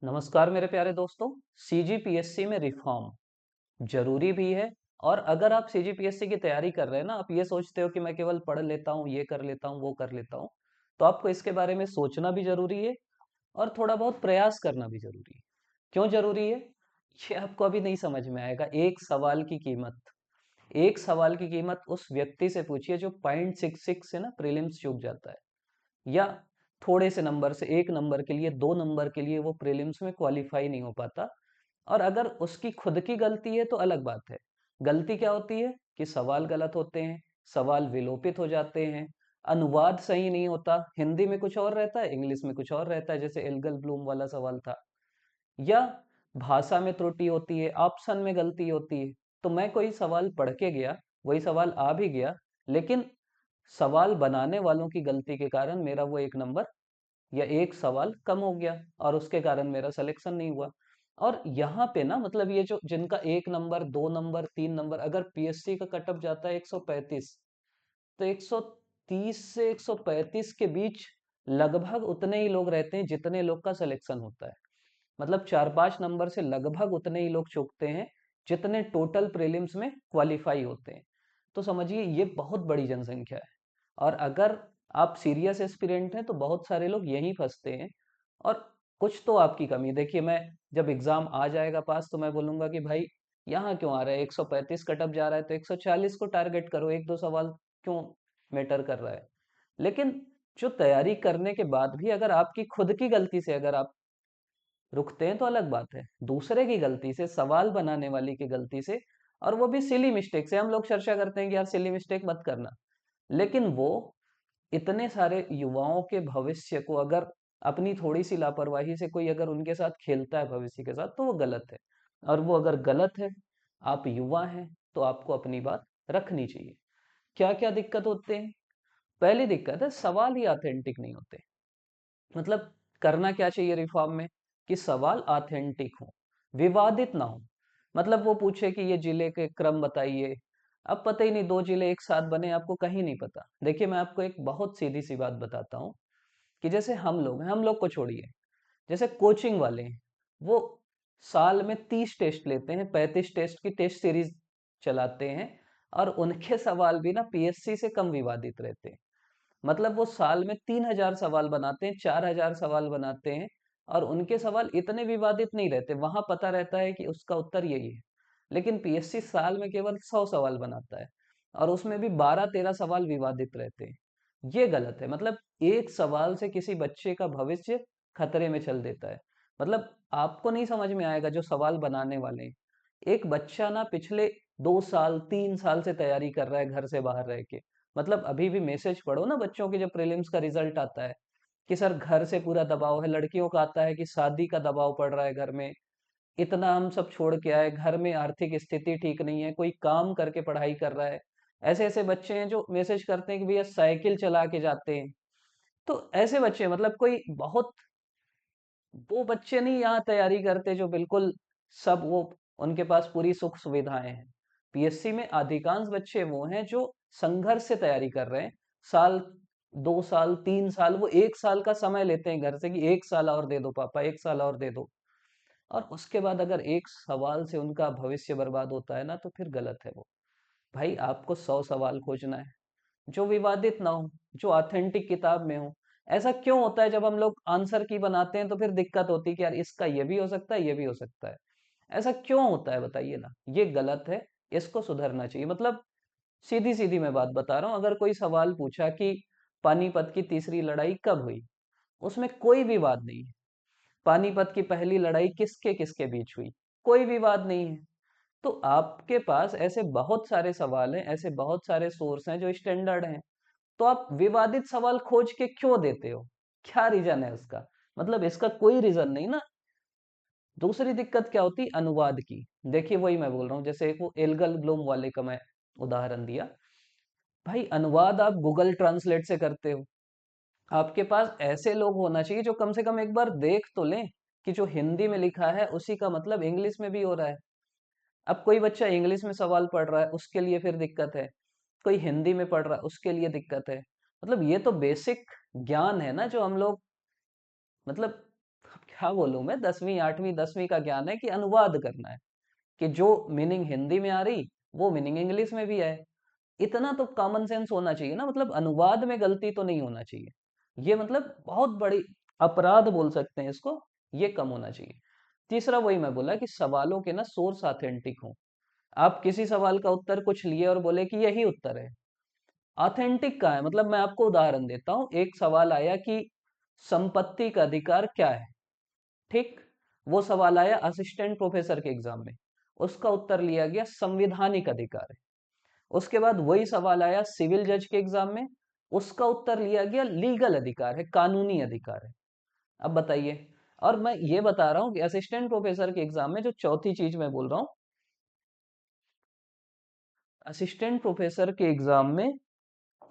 नमस्कार मेरे प्यारे दोस्तों। सीजीपीएससी में रिफॉर्म जरूरी भी है। और अगर आप सीजीपीएससी की तैयारी कर रहे हैं ना, आप ये सोचते हो कि मैं केवल पढ़ लेता हूँ, ये कर लेता हूँ, वो कर लेता हूँ, तो आपको इसके बारे में सोचना भी जरूरी है और थोड़ा बहुत प्रयास करना भी जरूरी है। क्यों जरूरी है ये आपको अभी नहीं समझ में आएगा। एक सवाल की कीमत उस व्यक्ति से पूछिए जो 0.66 से ना प्रीलिम्स चूक जाता है, या थोड़े से नंबर से, एक नंबर के लिए, दो नंबर के लिए वो प्रीलिम्स में क्वालिफाई नहीं हो पाता। और अगर उसकी खुद की गलती है तो अलग बात है। गलती क्या होती है कि सवाल गलत होते हैं, सवाल विलोपित हो जाते हैं, अनुवाद सही नहीं होता, हिंदी में कुछ और रहता है, इंग्लिश में कुछ और रहता है, जैसे एल्गल ब्लूम वाला सवाल था। या भाषा में त्रुटि होती है, ऑप्शन में गलती होती है। तो मैं कोई सवाल पढ़ के गया, वही सवाल आ भी गया, लेकिन सवाल बनाने वालों की गलती के कारण मेरा वो एक नंबर या एक सवाल कम हो गया, और उसके कारण मेरा सिलेक्शन नहीं हुआ। और यहाँ पे ना, मतलब ये जो जिनका एक नंबर, दो नंबर, तीन नंबर, अगर पीएससी का कट ऑफ जाता है 135, तो 130 से 135 के बीच लगभग उतने ही लोग रहते हैं जितने लोग का सिलेक्शन होता है। मतलब 4-5 नंबर से लगभग उतने ही लोग चूकते हैं जितने टोटल प्रीलिम्स में क्वालिफाई होते हैं। तो समझिए ये बहुत बड़ी जनसंख्या है। और अगर आप सीरियस एस्पिरेंट हैं तो बहुत सारे लोग यहीं फंसते हैं। और कुछ तो आपकी कमी, देखिए मैं जब एग्जाम आ जाएगा पास तो मैं बोलूंगा कि भाई यहाँ क्यों आ रहा है, 135 कटअप जा रहा है तो 140 को टारगेट करो, एक दो सवाल क्यों मैटर कर रहा है। लेकिन जो तैयारी करने के बाद भी अगर आपकी खुद की गलती से अगर आप रुकते हैं तो अलग बात है। दूसरे की गलती से, सवाल बनाने वाली की गलती से, और वो भी सिली मिस्टेक से, हम लोग चर्चा करते हैं कि यार सिली मिस्टेक मत करना, लेकिन वो इतने सारे युवाओं के भविष्य को अगर अपनी थोड़ी सी लापरवाही से कोई अगर उनके साथ खेलता है भविष्य के साथ, तो वो गलत है। और वो अगर गलत है, आप युवा हैं, तो आपको अपनी बात रखनी चाहिए। क्या क्या दिक्कत होते हैं? पहली दिक्कत है, सवाल ही ऑथेंटिक नहीं होते। मतलब करना क्या चाहिए रिफॉर्म में कि सवाल ऑथेंटिक हो, विवादित ना हो। मतलब वो पूछे कि ये जिले के क्रम बताइए, अब पता ही नहीं, दो जिले एक साथ बने, आपको कहीं नहीं पता। देखिए मैं आपको एक बहुत सीधी सी बात बताता हूँ कि जैसे हम लोग हैं, हम लोग को छोड़िए, जैसे कोचिंग वाले हैं, वो साल में 30 टेस्ट लेते हैं, 35 टेस्ट की टेस्ट सीरीज चलाते हैं, और उनके सवाल भी ना पीएससी से कम विवादित रहते हैं। मतलब वो साल में 3,000 सवाल बनाते हैं, 4,000 सवाल बनाते हैं, और उनके सवाल इतने विवादित नहीं रहते, वहां पता रहता है कि उसका उत्तर यही है। लेकिन पीएससी साल में केवल 100 सवाल बनाता है, और उसमें भी 12-13 सवाल विवादित रहते हैं। ये गलत है। मतलब एक सवाल से किसी बच्चे का भविष्य खतरे में चल देता है। मतलब आपको नहीं समझ में आएगा जो सवाल बनाने वाले हैं। एक बच्चा ना पिछले 2 साल 3 साल से तैयारी कर रहा है घर से बाहर रह के। मतलब अभी भी मैसेज पढ़ो ना बच्चों के, जब प्रीलिम्स का रिजल्ट आता है, कि सर घर से पूरा दबाव है, लड़कियों का आता है कि शादी का दबाव पड़ रहा है घर में, इतना हम सब छोड़ के आए, घर में आर्थिक स्थिति ठीक नहीं है, कोई काम करके पढ़ाई कर रहा है। ऐसे ऐसे बच्चे हैं जो मैसेज करते हैं कि भैया साइकिल चला के जाते हैं। तो ऐसे बच्चे, मतलब कोई बहुत, वो बच्चे नहीं यहाँ तैयारी करते जो बिल्कुल सब वो, उनके पास पूरी सुख सुविधाएं हैं। पीएससी में अधिकांश बच्चे वो हैं जो संघर्ष से तैयारी कर रहे हैं। साल, 2 साल, 3 साल, वो एक साल का समय लेते हैं घर से कि एक साल और दे दो पापा, एक साल और दे दो। और उसके बाद अगर एक सवाल से उनका भविष्य बर्बाद होता है ना, तो फिर गलत है वो। भाई आपको 100 सवाल खोजना है जो विवादित ना हो, जो ऑथेंटिक किताब में हो। ऐसा क्यों होता है जब हम लोग आंसर की बनाते हैं तो फिर दिक्कत होती है कि यार इसका ये भी हो सकता है, ये भी हो सकता है। ऐसा क्यों होता है बताइए ना, ये गलत है, इसको सुधरना चाहिए। मतलब सीधी सीधी मैं बात बता रहा हूँ, अगर कोई सवाल पूछा कि पानीपत की तीसरी लड़ाई कब हुई, उसमें कोई विवाद नहीं है। पानीपत की पहली लड़ाई किसके किसके बीच हुई, कोई विवाद नहीं है। तो आपके पास ऐसे बहुत सारे सवाल हैं, ऐसे बहुत सारे सोर्स हैं जो स्टैंडर्ड हैं। तो आप विवादित सवाल खोज के क्यों देते हो? क्या रीजन है उसका? मतलब इसका कोई रीजन नहीं ना। दूसरी दिक्कत क्या होती, अनुवाद की। देखिए वही मैं बोल रहा हूँ, जैसे एक वो एल्गल ब्लूम वाले का मैं उदाहरण दिया। भाई अनुवाद आप गूगल ट्रांसलेट से करते हो, आपके पास ऐसे लोग होना चाहिए जो कम से कम एक बार देख तो लें कि जो हिंदी में लिखा है उसी का मतलब इंग्लिश में भी हो रहा है। अब कोई बच्चा इंग्लिश में सवाल पढ़ रहा है, उसके लिए फिर दिक्कत है, कोई हिंदी में पढ़ रहा है, उसके लिए दिक्कत है। मतलब ये तो बेसिक ज्ञान है ना जो हम लोग, मतलब क्या बोलूं मैं, 10वीं 8वीं 10वीं का ज्ञान है कि अनुवाद करना है, कि जो मीनिंग हिंदी में आ रही वो मीनिंग इंग्लिश में भी आए। इतना तो कॉमन सेंस होना चाहिए ना, मतलब अनुवाद में गलती तो नहीं होना चाहिए। ये मतलब बहुत बड़ी अपराध बोल सकते हैं इसको, ये कम होना चाहिए। तीसरा वही मैं बोला कि सवालों के ना सोर्स ऑथेंटिक हो। आप किसी सवाल का उत्तर कुछ लिए और बोले कि यही उत्तर है, ऑथेंटिक का है। मतलब मैं आपको उदाहरण देता हूं, एक सवाल आया कि संपत्ति का अधिकार क्या है, ठीक। वो सवाल आया असिस्टेंट प्रोफेसर के एग्जाम में, उसका उत्तर लिया गया संविधानिक अधिकार है। उसके बाद वही सवाल आया सिविल जज के एग्जाम में, उसका उत्तर लिया गया लीगल अधिकार है, कानूनी अधिकार है। अब बताइए। और मैं ये बता रहा हूं कि असिस्टेंट प्रोफेसर के एग्जाम में जो चौथी चीज मैं बोल रहा हूं, असिस्टेंट प्रोफेसर के एग्जाम में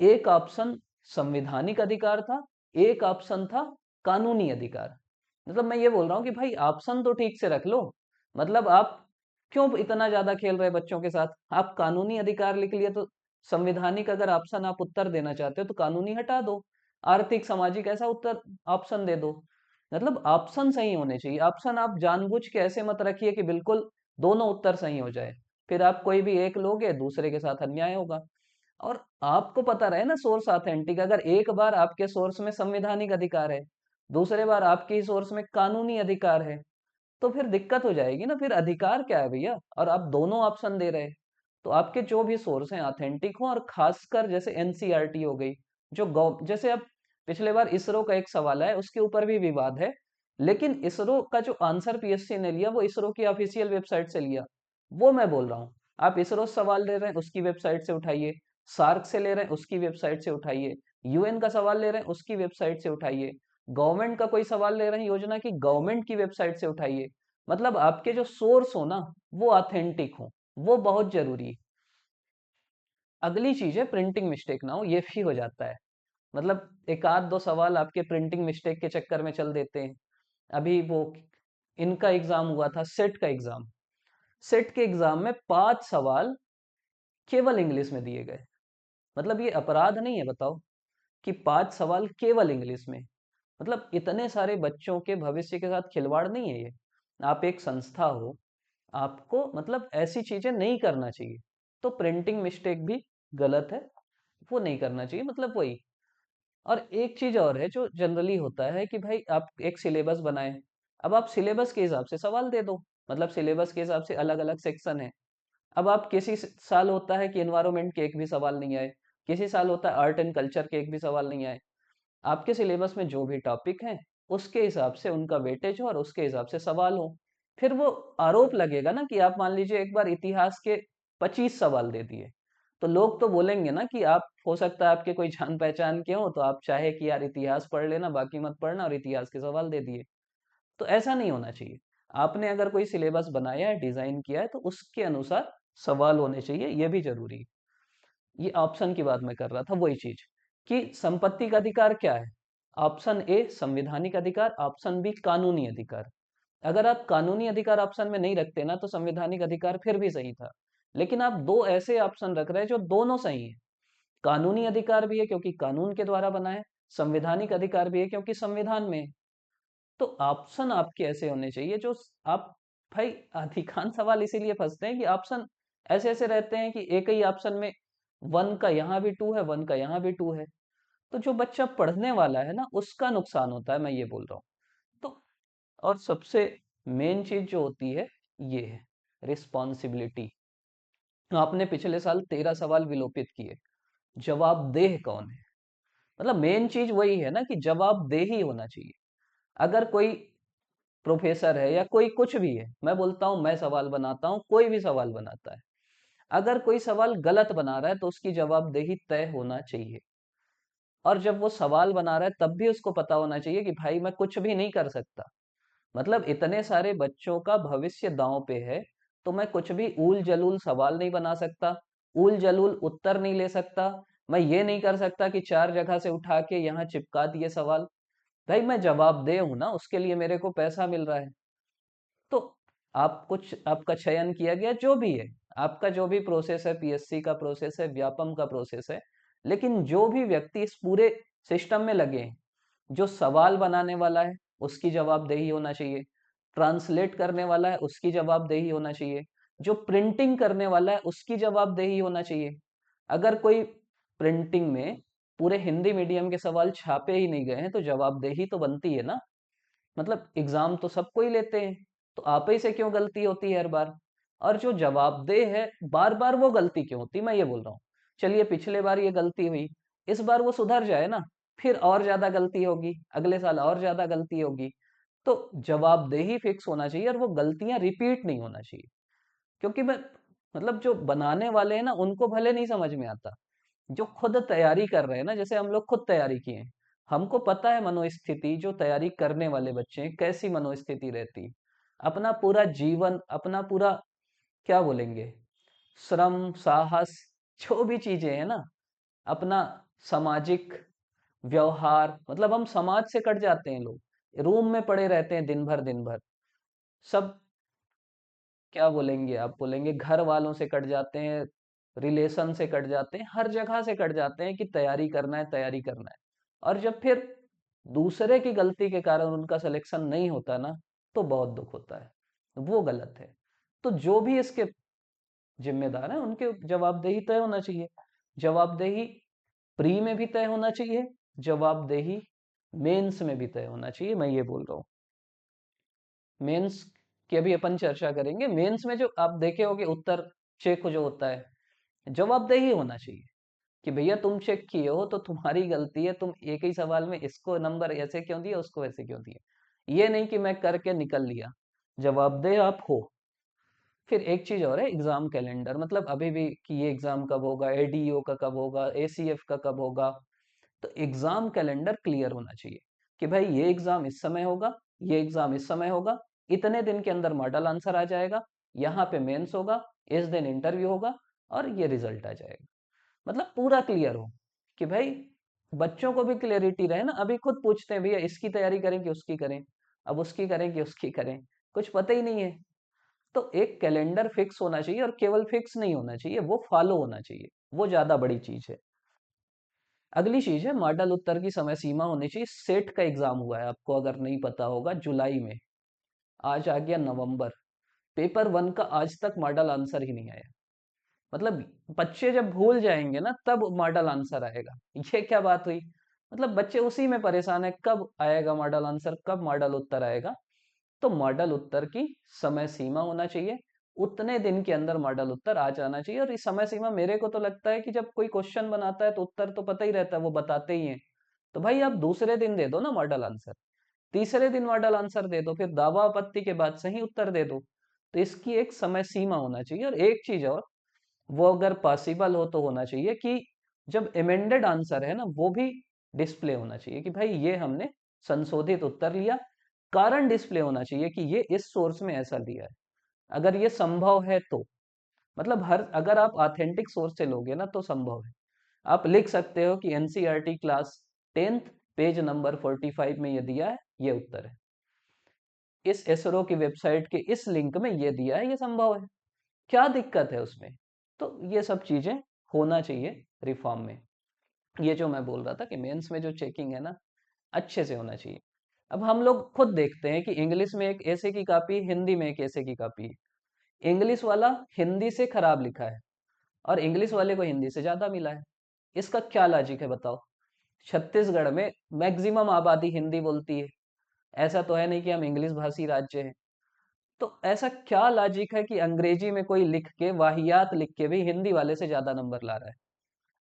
एक ऑप्शन संवैधानिक अधिकार था, एक ऑप्शन था कानूनी अधिकार। मतलब मैं ये बोल रहा हूँ कि भाई ऑप्शन तो ठीक से रख लो। मतलब आप क्यों इतना ज्यादा खेल रहे बच्चों के साथ? आप कानूनी अधिकार लिख लिए तो संवैधानिक अगर ऑप्शन आप उत्तर देना चाहते हो तो कानूनी हटा दो, आर्थिक सामाजिक ऐसा उत्तर ऑप्शन दे दो। मतलब ऑप्शन सही होने चाहिए। ऑप्शन आप जानबूझ के ऐसे मत रखिए कि बिल्कुल दोनों उत्तर सही हो जाए, फिर आप कोई भी एक लोगे दूसरे के साथ अन्याय होगा। और आपको पता रहे ना सोर्स ऑथेंटिक, अगर एक बार आपके सोर्स में संवैधानिक अधिकार है, दूसरे बार आपकी सोर्स में कानूनी अधिकार है, तो फिर दिक्कत हो जाएगी ना। फिर अधिकार क्या है भैया, और आप दोनों ऑप्शन दे रहे। तो आपके जो भी सोर्स हैं ऑथेंटिक हो, और खासकर जैसे एनसीईआरटी हो गई, जो गौ जैसे अब पिछले बार इसरो का एक सवाल है, उसके ऊपर भी विवाद है, लेकिन इसरो का जो आंसर पीएससी ने लिया वो इसरो की ऑफिशियल वेबसाइट से लिया। वो मैं बोल रहा हूँ, आप इसरो से सवाल ले रहे हैं उसकी वेबसाइट से उठाइए, सार्क से ले रहे हैं उसकी वेबसाइट से उठाइए, यूएन का सवाल ले रहे हैं उसकी वेबसाइट से उठाइए, गवर्नमेंट का कोई सवाल ले रहे हैं योजना की, गवर्नमेंट की वेबसाइट से उठाइए। मतलब आपके जो सोर्स हो ना वो ऑथेंटिक हो, वो बहुत जरूरी है। अगली चीज है प्रिंटिंग मिस्टेक ना हो, ये भी हो जाता है। मतलब एक आध दो सवाल आपके प्रिंटिंग मिस्टेक के चक्कर में चल देते हैं। अभी वो इनका एग्जाम हुआ था, सेट का एग्जाम। सेट के एग्जाम में 5 सवाल केवल इंग्लिश में दिए गए। मतलब ये अपराध नहीं है बताओ, कि 5 सवाल केवल इंग्लिश में? मतलब इतने सारे बच्चों के भविष्य के साथ खिलवाड़ नहीं है ये? आप एक संस्था हो, आपको मतलब ऐसी चीजें नहीं करना चाहिए। तो प्रिंटिंग मिस्टेक भी गलत है, वो नहीं करना चाहिए, मतलब वही। और एक चीज और है जो जनरली होता है कि भाई आप एक सिलेबस बनाए, अब आप सिलेबस के हिसाब से सवाल दे दो। मतलब सिलेबस के हिसाब से अलग अलग सेक्शन है। अब आप किसी साल होता है कि एनवायरमेंट के एक भी सवाल नहीं आए, किसी साल होता है आर्ट एंड कल्चर के एक भी सवाल नहीं आए। आपके सिलेबस में जो भी टॉपिक हैं उसके हिसाब से उनका वेटेज हो और उसके हिसाब से सवाल हो। फिर वो आरोप लगेगा ना कि आप मान लीजिए एक बार इतिहास के 25 सवाल दे दिए, तो लोग तो बोलेंगे ना कि आप, हो सकता है आपके कोई जान पहचान के हो तो आप चाहे कि यार इतिहास पढ़ लेना बाकी मत पढ़ना, और इतिहास के सवाल दे दिए। तो ऐसा नहीं होना चाहिए। आपने अगर कोई सिलेबस बनाया है, डिजाइन किया है, तो उसके अनुसार सवाल होने चाहिए, ये भी जरूरी है। ये ऑप्शन की बात मैं कर रहा था, वही चीज कि संपत्ति का अधिकार क्या है। ऑप्शन ए संवैधानिक अधिकार, ऑप्शन बी कानूनी अधिकार। अगर आप कानूनी अधिकार ऑप्शन में नहीं रखते ना तो संवैधानिक अधिकार फिर भी सही था। लेकिन आप दो ऐसे ऑप्शन रख रहे हैं जो दोनों सही है। कानूनी अधिकार भी है क्योंकि कानून के द्वारा बना है, संवैधानिक अधिकार भी है क्योंकि संविधान में है। तो ऑप्शन आपके ऐसे होने चाहिए जो आप, भाई अधिकांश सवाल इसीलिए फंसते हैं कि ऑप्शन ऐसे ऐसे रहते हैं कि एक ही ऑप्शन में वन का यहाँ भी टू है, वन का यहाँ भी टू है। तो जो बच्चा पढ़ने वाला है ना उसका नुकसान होता है, मैं ये बोल रहा हूँ। तो और सबसे मेन चीज जो होती है ये है रिस्पॉन्सिबिलिटी। आपने पिछले साल 13 सवाल विलोपित किए, जवाबदेह कौन है? मतलब मेन चीज वही है ना कि जवाबदेही होना चाहिए। अगर कोई प्रोफेसर है या कोई कुछ भी है, मैं बोलता हूं मैं सवाल बनाता हूं, कोई भी सवाल बनाता है, अगर कोई सवाल गलत बना रहा है तो उसकी जवाबदेही तय होना चाहिए। और जब वो सवाल बना रहा है तब भी उसको पता होना चाहिए कि भाई मैं कुछ भी नहीं कर सकता। मतलब इतने सारे बच्चों का भविष्य दांव पे है, तो मैं कुछ भी ऊल जलूल सवाल नहीं बना सकता, ऊल जलूल उत्तर नहीं ले सकता। मैं ये नहीं कर सकता कि 4 जगह से उठा के यहाँ चिपका दिए सवाल। भाई मैं जवाबदेह हूं ना, उसके लिए मेरे को पैसा मिल रहा है। तो आप कुछ, आपका चयन किया गया जो भी है, आपका जो भी प्रोसेस है, पीएससी का प्रोसेस है, व्यापम का प्रोसेस है, लेकिन जो भी व्यक्ति इस पूरे सिस्टम में लगे हैं, जो सवाल बनाने वाला है, उसकी जवाबदेही होना चाहिए। ट्रांसलेट करने वाला है उसकी जवाबदेही होना चाहिए। जो प्रिंटिंग करने वाला है उसकी जवाबदेही होना चाहिए। अगर कोई प्रिंटिंग में पूरे हिंदी मीडियम के सवाल छापे ही नहीं गए हैं तो जवाबदेही तो बनती है ना। मतलब एग्जाम तो सबको ही लेते हैं, तो आप ही से क्यों गलती होती है हर बार? और जो जवाबदेह है बार बार वो गलती क्यों होती, मैं ये बोल रहा हूँ। चलिए पिछले बार ये गलती हुई, इस बार वो सुधर जाए ना, फिर और ज्यादा गलती होगी, अगले साल और ज्यादा गलती होगी। तो जवाबदेही फिक्स होना चाहिए और वो गलतियां रिपीट नहीं होना चाहिए। क्योंकि मैं मतलब जो बनाने वाले हैं ना उनको भले नहीं समझ में आता, जो खुद तैयारी कर रहे हैं ना, जैसे हम लोग खुद तैयारी किए हैं, हमको पता है मनोस्थिति जो तैयारी करने वाले बच्चे हैं कैसी मनोस्थिति रहती है। अपना पूरा जीवन, अपना पूरा क्या बोलेंगे, श्रम साहस, जो भी चीजें हैं ना, अपना सामाजिक व्यवहार, मतलब हम समाज से कट जाते हैं लोग, रूम में पड़े रहते हैं दिन भर दिन भर। सब क्या बोलेंगे, आप बोलेंगे घर वालों से कट जाते हैं, रिलेशन से कट जाते हैं, हर जगह से कट जाते हैं कि तैयारी करना है, तैयारी करना है। और जब फिर दूसरे की गलती के कारण उनका सिलेक्शन नहीं होता ना, तो बहुत दुख होता है। वो गलत है। तो जो भी इसके जिम्मेदार हैं उनके जवाबदेही तय होना चाहिए। जवाबदेही प्री में भी तय होना चाहिए, जवाबदेही मेंस में भी तय होना चाहिए, मैं ये बोल रहा हूँ। मेंस की अभी अपन चर्चा करेंगे। मेंस में जो आप देखे होगे उत्तर चेक जो होता है, जवाबदेही होना चाहिए कि भैया तुम चेक किए हो तो तुम्हारी गलती है, तुम एक ही सवाल में इसको नंबर ऐसे क्यों दिया, उसको वैसे क्यों दिया। ये नहीं कि मैं करके निकल लिया। जवाबदेह आप हो। फिर एक चीज और है, एग्जाम कैलेंडर, मतलब अभी भी कि ये एग्जाम कब होगा, एडीओ का कब होगा, एसीएफ का कब होगा। तो एग्जाम कैलेंडर क्लियर होना चाहिए कि भाई ये एग्जाम इस समय होगा, ये एग्जाम इस समय होगा, इतने दिन के अंदर मॉडल आंसर आ जाएगा, यहाँ पे मेंस होगा, इस दिन इंटरव्यू होगा, और ये रिजल्ट आ जाएगा। मतलब पूरा क्लियर हो कि भाई बच्चों को भी क्लियरिटी रहे ना। अभी खुद पूछते हैं भैया इसकी तैयारी करें कि उसकी करें, अब उसकी करें कि उसकी करें, कुछ पता ही नहीं है। तो एक कैलेंडर फिक्स होना चाहिए, और केवल फिक्स नहीं होना चाहिए, वो फॉलो होना चाहिए। वो ज्यादा बड़ी चीज है। अगली चीज है मॉडल उत्तर की समय सीमा होनी चाहिए। सेट का एग्जाम हुआ है, आपको अगर नहीं पता होगा, जुलाई में। आज आ गया नवंबर, पेपर वन का आज तक मॉडल आंसर ही नहीं आया। मतलब बच्चे जब भूल जाएंगे ना तब मॉडल आंसर आएगा। ये क्या बात हुई? मतलब बच्चे उसी में परेशान है, कब आएगा मॉडल आंसर, कब मॉडल उत्तर आएगा। तो मॉडल उत्तर की समय सीमा होना चाहिए, उतने दिन के अंदर मॉडल उत्तर आ जाना चाहिए। और इस समय सीमा मेरे को तो लगता है कि जब कोई क्वेश्चन बनाता है तो उत्तर तो पता ही रहता है, वो बताते ही हैं। तो भाई आप दूसरे दिन दे दो ना मॉडल आंसर, तीसरे दिन मॉडल आंसर दे दो, फिर दावा आपत्ति के बाद सही उत्तर दे दो। तो इसकी एक समय सीमा होना चाहिए। और एक चीज और, वो अगर पॉसिबल हो तो होना चाहिए कि जब एमेंडेड आंसर है ना वो भी डिस्प्ले होना चाहिए कि भाई ये हमने संशोधित उत्तर लिया। कारण डिस्प्ले होना चाहिए कि ये इस सोर्स में ऐसा दिया है, अगर ये संभव है तो। मतलब हर अगर आप ऑथेंटिक सोर्स से लोगे ना तो संभव है। आप लिख सकते हो कि NCERT class 10th page number 45 में ये दिया है, ये उत्तर है, इस एसरो की वेबसाइट के इस लिंक में ये दिया है, ये संभव है। क्या दिक्कत है उसमें? तो ये सब चीजें होना चाहिए रिफॉर्म में। ये जो मैं बोल रहा था कि मेंस में जो चेकिंग है ना, अच्छे से होना चाहिए। अब हम लोग खुद देखते हैं कि इंग्लिश में एक ऐसे की कॉपी, हिंदी में एक ऐसे की कॉपी। इंग्लिश वाला हिंदी से खराब लिखा है और इंग्लिश वाले को हिंदी से ज्यादा मिला है। इसका क्या लॉजिक है बताओ? छत्तीसगढ़ में मैक्सिमम आबादी हिंदी बोलती है, ऐसा तो है नहीं कि हम इंग्लिश भाषी राज्य हैं। तो ऐसा क्या लॉजिक है कि अंग्रेजी में कोई लिख के, वाहियात लिख के भी हिंदी वाले से ज्यादा नंबर ला रहा है?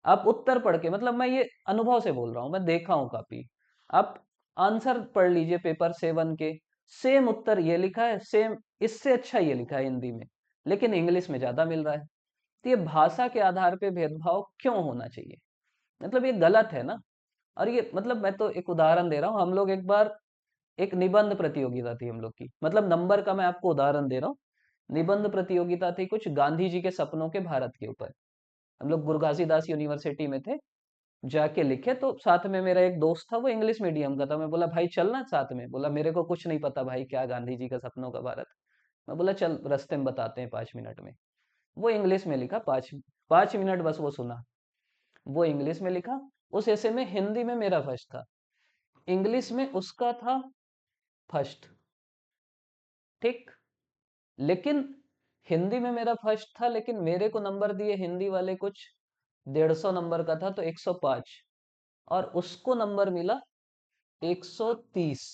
आप उत्तर पढ़ के, मतलब मैं ये अनुभव से बोल रहा हूँ, मैं देखा हूँ काफी। आप आंसर पढ़ लीजिए पेपर 7 के, सेम उत्तर ये लिखा है, सेम इससे अच्छा ये लिखा है हिंदी में, लेकिन इंग्लिश में ज्यादा मिल रहा है। तो ये भाषा के आधार पे भेदभाव क्यों होना चाहिए? मतलब ये गलत है ना। और ये मतलब मैं तो एक उदाहरण दे रहा हूँ, हम लोग एक बार एक निबंध प्रतियोगिता थी हम लोग की, मतलब नंबर का मैं आपको उदाहरण दे रहा हूँ। निबंध प्रतियोगिता थी कुछ गांधी जी के सपनों के भारत के ऊपर। हम लोग गुरु घासीदास यूनिवर्सिटी में थे, जाके लिखे। तो साथ में मेरा एक दोस्त था, वो इंग्लिश मीडियम का था। मैं बोला भाई चलना साथ में, बोला मेरे को कुछ नहीं पता भाई क्या गांधी जी का सपनों का भारत। मैं बोला चल रास्ते में बताते हैं 5 मिनट में। वो इंग्लिश में लिखा, 5 5 मिनट बस वो सुना। वो इंग्लिश में लिखा, उस ऐसे में हिंदी में मेरा फर्स्ट था, इंग्लिश में उसका था फर्स्ट। ठीक। लेकिन हिंदी में मेरा फर्स्ट था, लेकिन मेरे को नंबर दिए हिंदी वाले कुछ 150 नंबर का था तो 105, और उसको नंबर मिला 130।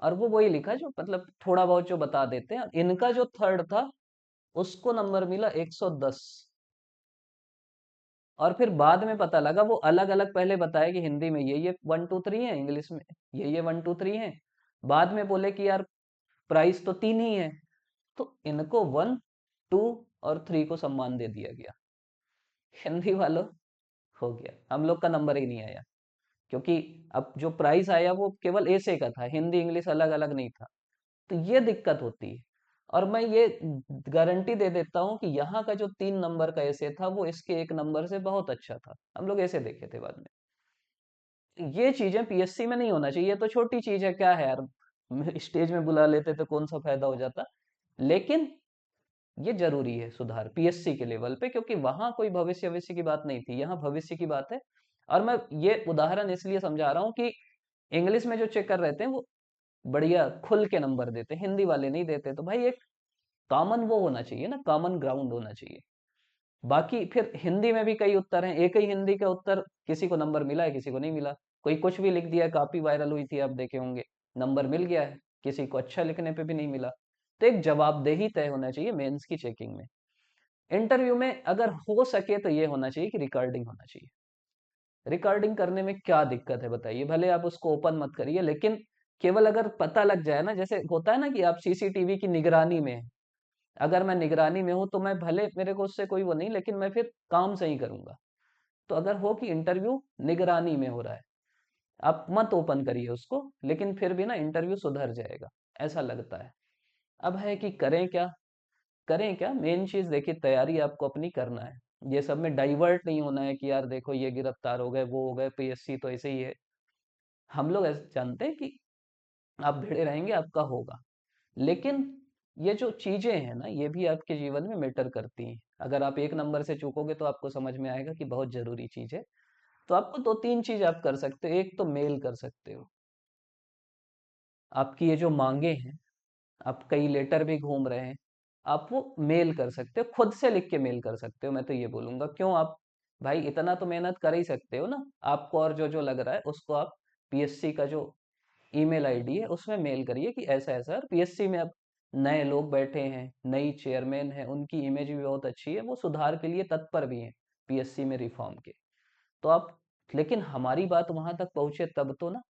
और वो वही लिखा जो मतलब थोड़ा बहुत जो बता देते हैं। इनका जो थर्ड था उसको नंबर मिला 110। और फिर बाद में पता लगा वो अलग अलग पहले बताया कि हिंदी में ये 1 2 3 है, इंग्लिश में ये 1 2 3 है। बाद में बोले कि यार प्राइस तो 3 ही है। तो इनको 1 2 और 3 को सम्मान दे दिया गया। हिंदी वालों, हो गया, हम लोग का नंबर ही नहीं आया। क्योंकि अब जो प्राइस आया वो केवल ऐसे का था, हिंदी इंग्लिश अलग अलग नहीं था। तो ये दिक्कत होती है। और मैं ये गारंटी दे देता हूँ कि यहाँ का जो 3 नंबर का ऐसे था वो इसके 1 नंबर से बहुत अच्छा था। हम लोग ऐसे देखे थे बाद में। ये चीजें पीएससी में नहीं होना चाहिए। ये तो छोटी चीज है, क्या है यार, स्टेज में बुला लेते तो कौन सा फायदा हो जाता। लेकिन ये जरूरी है सुधार पीएससी के लेवल पे, क्योंकि वहां कोई भविष्य भविष्य की बात नहीं थी, यहाँ भविष्य की बात है। और मैं ये उदाहरण इसलिए समझा रहा हूँ कि इंग्लिश में जो चेकर रहते हैं वो बढ़िया खुल के नंबर देते हैं, हिंदी वाले नहीं देते। तो भाई एक कॉमन वो होना चाहिए ना, कॉमन ग्राउंड होना चाहिए। बाकी फिर हिंदी में भी कई उत्तर हैं, एक ही हिंदी का उत्तर किसी को नंबर मिला है, किसी को नहीं मिला। कोई कुछ भी लिख दिया, काफी वायरल हुई थी, आप देखे होंगे, नंबर मिल गया है, किसी को अच्छा लिखने पे भी नहीं मिला। तो एक जवाबदेही तय होना चाहिए मेंस की चेकिंग में। इंटरव्यू में अगर हो सके तो ये होना चाहिए कि रिकॉर्डिंग होना चाहिए। रिकॉर्डिंग करने में क्या दिक्कत है बताइए, भले आप उसको ओपन मत करिए, लेकिन केवल अगर पता लग जाए ना, जैसे होता है ना कि आप सीसीटीवी की निगरानी में हैं। अगर मैं निगरानी में हूं तो मैं भले मेरे को उससे कोई वो नहीं, लेकिन मैं फिर काम सही करूंगा। तो अगर हो कि इंटरव्यू निगरानी में हो रहा है, आप मत ओपन करिए उसको, लेकिन फिर भी ना इंटरव्यू सुधर जाएगा, ऐसा लगता है। अब है कि करें क्या, करें क्या, मेन चीज देखिए तैयारी आपको अपनी करना है। ये सब में डाइवर्ट नहीं होना है कि यार देखो ये गिरफ्तार हो गए, वो हो गए, पीएससी तो ऐसे ही है। हम लोग ऐसे जानते हैं कि आप भिड़े रहेंगे आपका होगा। लेकिन ये जो चीजें हैं ना, ये भी आपके जीवन में मैटर करती हैं। अगर आप 1 नंबर से चूकोगे तो आपको समझ में आएगा कि बहुत जरूरी चीज है। तो आपको 2 3 चीज आप कर सकते हो। एक तो मेल कर सकते हो। आपकी ये जो मांगे हैं, आप कई लेटर भी घूम रहे हैं, आप वो मेल कर सकते हो, खुद से लिख के मेल कर सकते हो। मैं तो ये बोलूंगा, क्यों आप भाई इतना तो मेहनत कर ही सकते हो ना आपको, और जो जो लग रहा है उसको आप पीएससी का जो ईमेल आईडी है उसमें मेल करिए कि ऐसा ऐसा। और पीएससी में अब नए लोग बैठे हैं, नई चेयरमैन है, उनकी इमेज भी बहुत अच्छी है, वो सुधार के लिए तत्पर भी हैं पीएससी में रिफॉर्म के। तो आप, लेकिन हमारी बात वहां तक पहुंचे तब तो ना।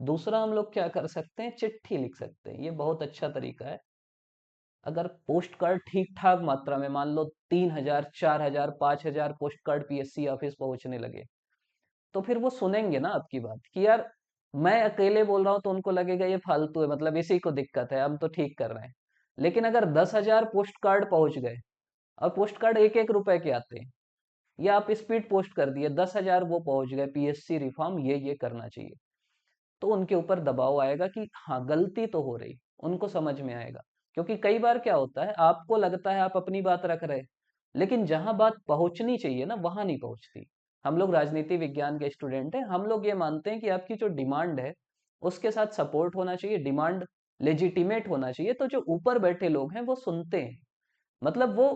दूसरा हम लोग क्या कर सकते हैं, चिट्ठी लिख सकते हैं, ये बहुत अच्छा तरीका है। अगर पोस्ट कार्ड ठीक ठाक मात्रा में, मान लो 3,000 4,000 5,000 पोस्ट कार्ड पीएससी ऑफिस पहुंचने लगे, तो फिर वो सुनेंगे ना आपकी बात कि यार मैं अकेले बोल रहा हूँ तो उनको लगेगा ये फालतू है, मतलब इसी को दिक्कत है, हम तो ठीक कर रहे हैं। लेकिन अगर 10,000 पोस्ट कार्ड पहुंच गए, और पोस्ट कार्ड 1 1 रुपए के आते हैं, या आप स्पीड पोस्ट कर दिए, 10,000 वो पहुंच गए, पीएससी रिफॉर्म ये करना चाहिए। तो उनके ऊपर दबाव आएगा कि हाँ गलती तो हो रही, उनको समझ में आएगा। क्योंकि कई बार क्या होता है, आपको लगता है आप अपनी बात रख रहे, लेकिन जहां बात पहुंचनी चाहिए ना वहां नहीं पहुंचती। हम लोग राजनीति विज्ञान के स्टूडेंट हैं, हम लोग ये मानते हैं कि आपकी जो डिमांड है उसके साथ सपोर्ट होना चाहिए, डिमांड लेजिटिमेट होना चाहिए, तो जो ऊपर बैठे लोग हैं वो सुनते हैं। मतलब वो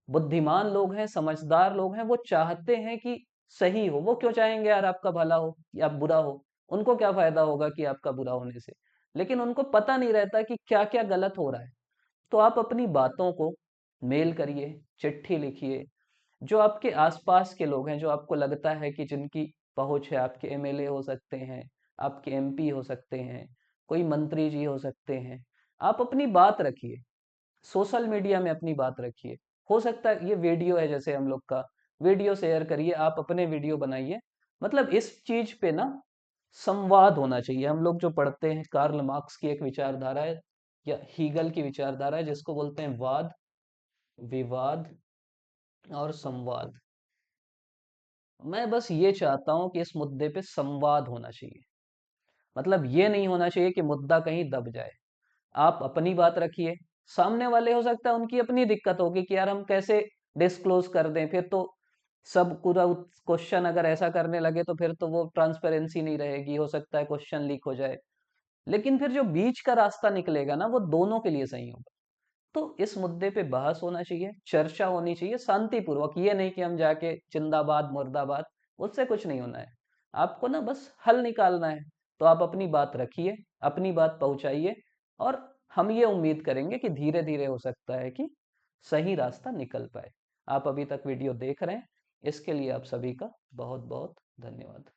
बुद्धिमान लोग हैं, समझदार लोग हैं, वो चाहते हैं कि सही हो। वो क्यों चाहेंगे यार आपका भला हो या बुरा हो, उनको क्या फायदा होगा कि आपका बुरा होने से। लेकिन उनको पता नहीं रहता कि क्या क्या गलत हो रहा है। तो आप अपनी बातों को मेल करिए, चिट्ठी लिखिए। जो आपके आसपास के लोग हैं, जो आपको लगता है कि जिनकी पहुंच है, आपके एमएलए हो सकते हैं, आपके एमपी हो सकते हैं, कोई मंत्री जी हो सकते हैं, आप अपनी बात रखिए, सोशल मीडिया में अपनी बात रखिए। हो सकता है ये वीडियो है जैसे हम लोग का, वीडियो शेयर करिए, आप अपने वीडियो बनाइए। मतलब इस चीज पे ना संवाद होना चाहिए। हम लोग जो पढ़ते हैं, कार्ल मार्क्स की एक विचारधारा है, या हीगल की विचारधारा है, जिसको बोलते हैं वाद विवाद और संवाद। मैं बस ये चाहता हूं कि इस मुद्दे पे संवाद होना चाहिए। मतलब ये नहीं होना चाहिए कि मुद्दा कहीं दब जाए। आप अपनी बात रखिए, सामने वाले हो सकता है उनकी अपनी दिक्कत होगी कि यार हम कैसे डिस्क्लोज कर दें, फिर तो सब पूरा क्वेश्चन अगर ऐसा करने लगे तो फिर तो वो ट्रांसपेरेंसी नहीं रहेगी, हो सकता है क्वेश्चन लीक हो जाए। लेकिन फिर जो बीच का रास्ता निकलेगा ना, वो दोनों के लिए सही होगा। तो इस मुद्दे पे बहस होना चाहिए, चर्चा होनी चाहिए शांतिपूर्वक, ये नहीं कि हम जाके जिंदाबाद मुर्दाबाद, उससे कुछ नहीं होना है। आपको ना बस हल निकालना है। तो आप अपनी बात रखिए, अपनी बात पहुंचाइए, और हम ये उम्मीद करेंगे कि धीरे धीरे हो सकता है कि सही रास्ता निकल पाए। आप अभी तक वीडियो देख रहे हैं, इसके लिए आप सभी का बहुत बहुत धन्यवाद।